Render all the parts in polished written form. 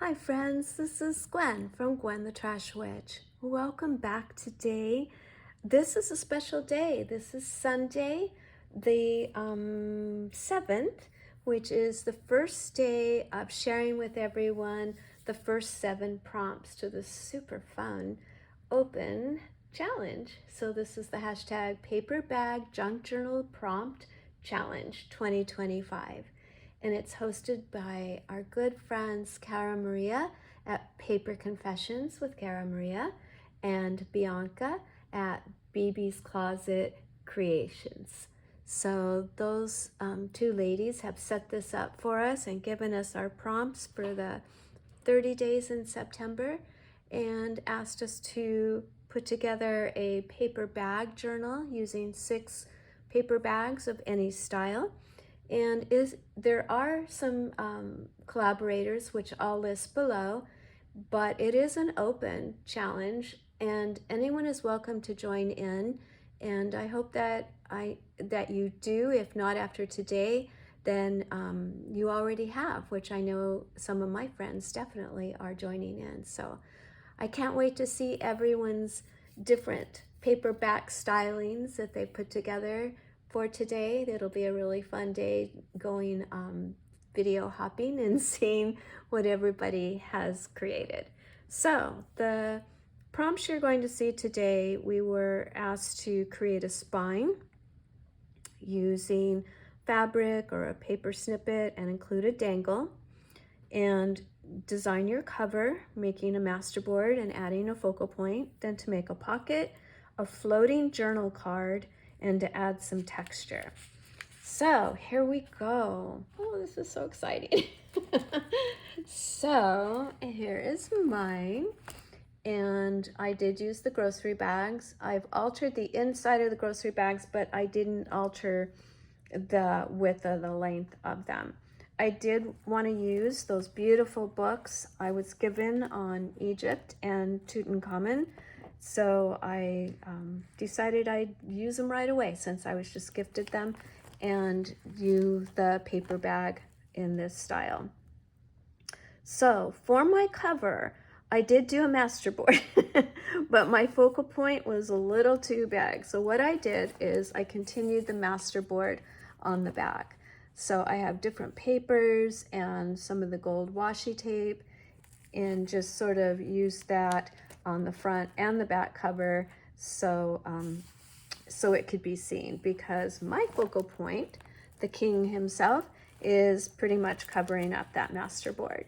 Hi friends, this is Gwen from Gwen the Trash Witch. Welcome back today. This is a special day. This is Sunday, the 7th, which is the first day of sharing with everyone the first 7 prompts to the super fun open challenge. So this is the hashtag Paper Bag Junk Journal Prompt Challenge 2025. And it's hosted by our good friends Cara Mia at Paper Confessions with Cara Mia and Bianca at BB's Closet Creations. So those 2 ladies have set this up for us and given us our prompts for the 30 days in September and asked us to put together a paper bag journal using 6 paper bags of any style. And there are some collaborators, which I'll list below, but it is an open challenge and anyone is welcome to join in. And I hope that you do. If not after today, then you already have, which I know some of my friends definitely are joining in. So I can't wait to see everyone's different paperback stylings that they put together for today. It'll be a really fun day going video hopping and seeing what everybody has created. So the prompts you're going to see today, we were asked to create a spine using fabric or a paper snippet and include a dangle, and design your cover, making a masterboard and adding a focal point, then to make a pocket, a floating journal card, and to add some texture. So here we go. Oh, this is so exciting. So here is mine. And I did use the grocery bags. I've altered the inside of the grocery bags, but I didn't alter the width or the length of them. I did want to use those beautiful books I was given on Egypt and Tutankhamun. So I decided I'd use them right away since I was just gifted them, and use the paper bag in this style. So for my cover, I did do a masterboard, but my focal point was a little too big. So what I did is I continued the masterboard on the back. So I have different papers and some of the gold washi tape, and just sort of use that on the front and the back cover so it could be seen, because my focal point, the king himself, is pretty much covering up that masterboard.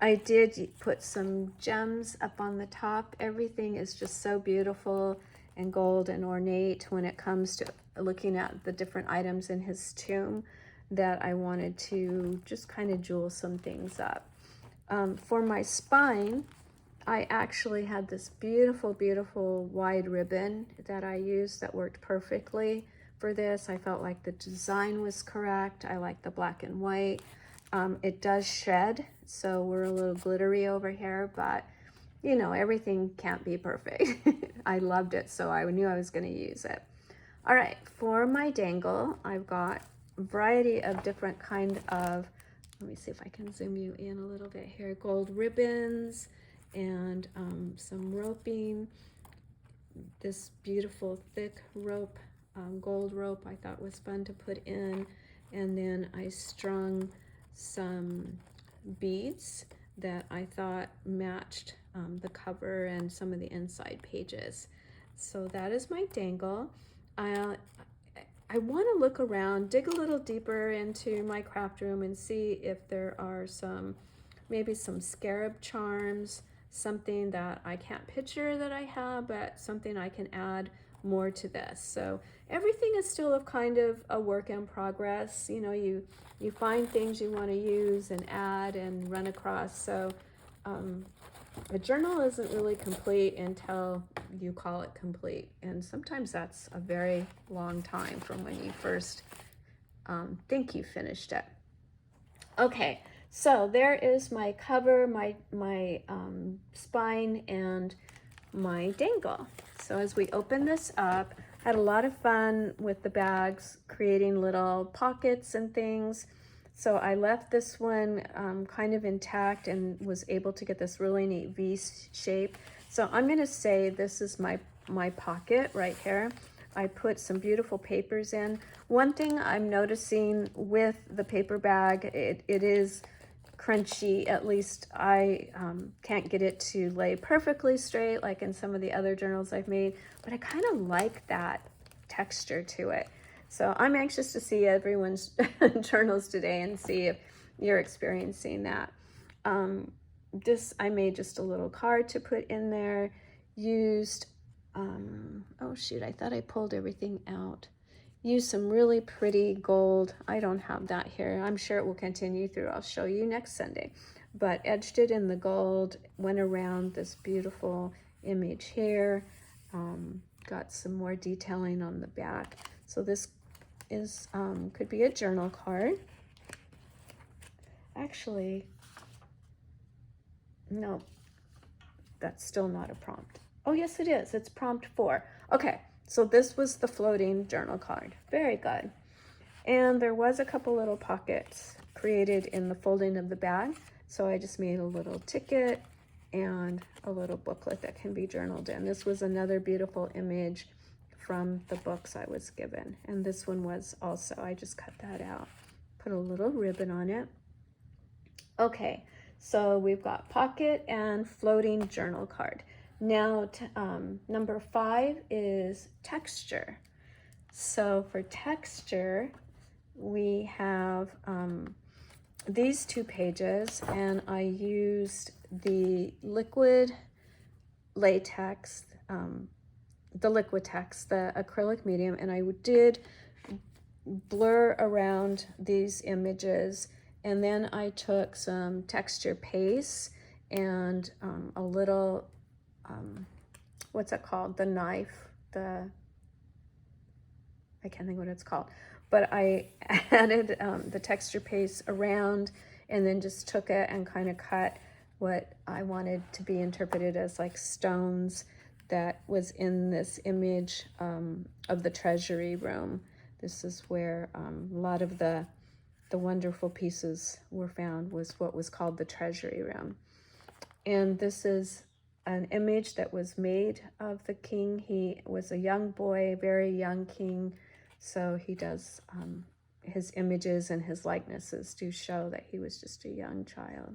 I did put some gems up on the top. Everything is just so beautiful and gold and ornate when it comes to looking at the different items in his tomb, that I wanted to just kind of jewel some things up. For my spine, I actually had this beautiful, beautiful wide ribbon that I used that worked perfectly for this. I felt like the design was correct. I like the black and white. It does shed, so we're a little glittery over here, but you know, everything can't be perfect. I loved it, so I knew I was going to use it. All right, for my dangle, I've got a variety of different kind of, let me see if I can zoom you in a little bit here, gold ribbons and some roping. This beautiful thick rope, gold rope, I thought was fun to put in. And then I strung some beads that I thought matched the cover and some of the inside pages. So that is my dangle. I want to look around, dig a little deeper into my craft room and see if there are maybe some scarab charms, something that I can't picture that I have, but something I can add more to this. So everything is still a kind of a work in progress. You know, you find things you want to use and add and run across. So a journal isn't really complete until you call it complete. And sometimes that's a very long time from when you first think you finished it. Okay, so there is my cover, my spine, and my dangle. So as we open this up, had a lot of fun with the bags, creating little pockets and things. So I left this one kind of intact and was able to get this really neat V shape. So I'm gonna say this is my pocket right here. I put some beautiful papers in. One thing I'm noticing with the paper bag, it is crunchy. At least I can't get it to lay perfectly straight like in some of the other journals I've made, but I kind of like that texture to it. So I'm anxious to see everyone's journals today and see if you're experiencing that. I made just a little card to put in there. Used, oh shoot, I thought I pulled everything out. Used some really pretty gold. I don't have that here. I'm sure it will continue through. I'll show you next Sunday. But edged it in the gold, went around this beautiful image here. Got some more detailing on the back. So this is could be a journal card. Actually, no, that's still not a prompt. Oh yes it is, it's prompt 4. Okay, so this was the floating journal card. Very good. And there was a couple little pockets created in the folding of the bag, so I just made a little ticket and a little booklet that can be journaled in. This was another beautiful image from the books I was given, and this one was also, I just cut that out, put a little ribbon on it. Okay, so we've got pocket and floating journal card. Now number 5 is texture. So for texture, we have these 2 pages, and I used the liquid latex, the Liquitex, the acrylic medium, and I did blur around these images, and then I took some texture paste and a little, what's it called? The knife, I can't think what it's called, but I added the texture paste around and then just took it and kind of cut what I wanted to be interpreted as like stones that was in this image of the treasury room. This is where a lot of the wonderful pieces were found, was what was called the treasury room. And this is an image that was made of the king. He was a young boy, very young king, so he does, his images and his likenesses do show that he was just a young child.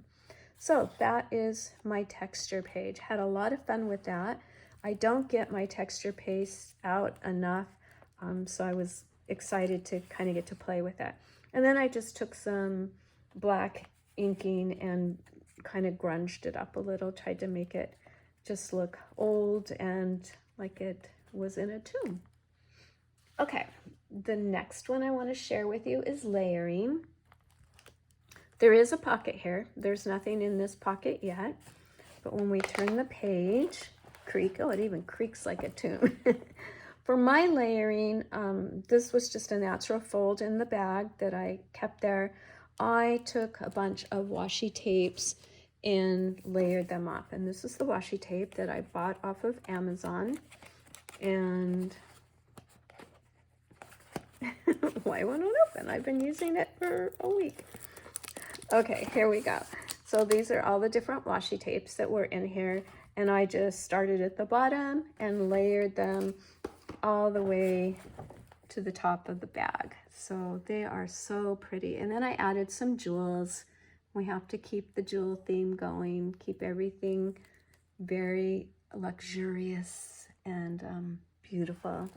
So that is my texture page. Had a lot of fun with that. I don't get my texture paste out enough, so I was excited to kind of get to play with that. And then I just took some black inking and kind of grunged it up a little, tried to make it just look old and like it was in a tomb. Okay, the next one I want to share with you is layering. There is a pocket here. There's nothing in this pocket yet, but when we turn the page, oh, it even creaks like a tomb. For my layering, this was just a natural fold in the bag that I kept there. I took a bunch of washi tapes and layered them up. And this is the washi tape that I bought off of Amazon. And why won't it open? I've been using it for a week. Okay, here we go. So these are all the different washi tapes that were in here. And I just started at the bottom and layered them all the way to the top of the bag. So they are so pretty. And then I added some jewels. We have to keep the jewel theme going, keep everything very luxurious and beautiful.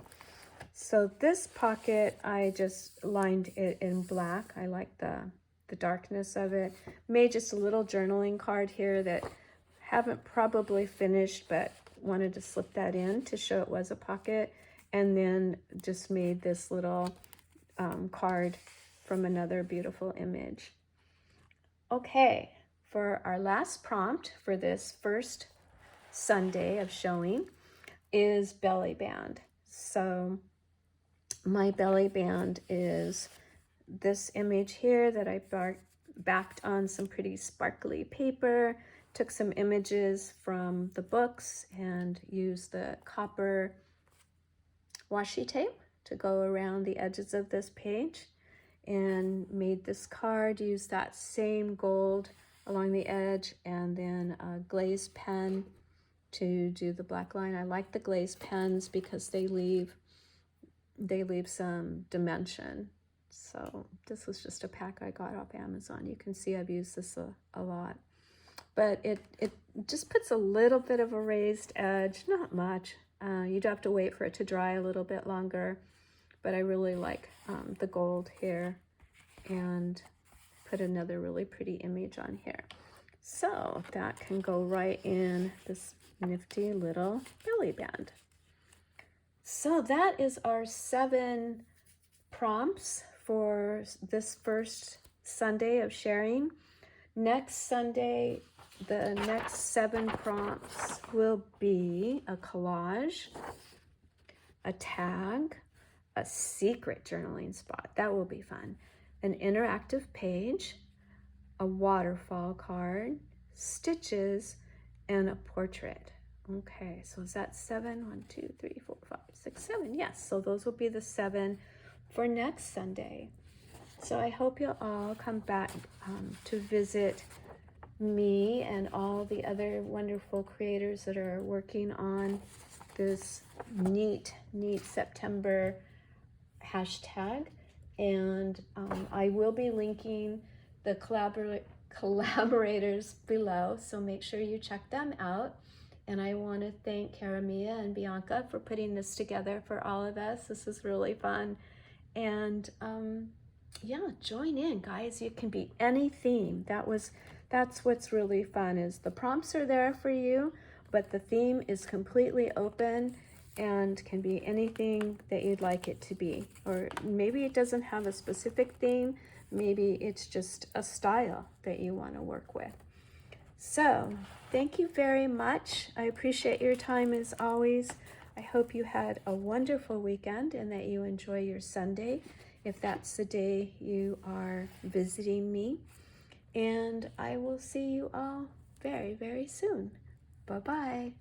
So this pocket, I just lined it in black. I like the darkness of it. Made just a little journaling card here that haven't probably finished, but wanted to slip that in to show it was a pocket. And then just made this little card from another beautiful image. Okay, for our last prompt for this first Sunday of showing is belly band. So my belly band is this image here that I backed on some pretty sparkly paper, took some images from the books and used the copper washi tape to go around the edges of this page. and made this card. Used that same gold along the edge, and then a glazed pen to do the black line. I like the glazed pens because they leave some dimension. So this was just a pack I got off Amazon. You can see I've used this a lot. But it just puts a little bit of a raised edge, not much. You'd have to wait for it to dry a little bit longer. But I really like the gold here, and put another really pretty image on here. So that can go right in this nifty little belly band. So that is our 7 prompts for this first Sunday of sharing. Next Sunday, the next 7 prompts will be a collage, a tag, a secret journaling spot. That will be fun. An interactive page, a waterfall card, stitches, and a portrait. Okay, so is that 7? 1, 2, 3, 4, 5, 6, 7. Yes, so those will be the 7 for next Sunday. So I hope you'll all come back to visit me and all the other wonderful creators that are working on this neat September hashtag. And I will be linking the collaborators below, so make sure you check them out. And I want to thank Cara Mia and Bianca for putting this together for all of us. This is really fun. And yeah, join in, guys. You can be any theme. That's what's really fun, is the prompts are there for you, but the theme is completely open and can be anything that you'd like it to be. Or maybe it doesn't have a specific theme. Maybe it's just a style that you want to work with. So thank you very much. I appreciate your time as always. I hope you had a wonderful weekend and that you enjoy your Sunday, if that's the day you are visiting me. And I will see you all very, very soon. Bye-bye.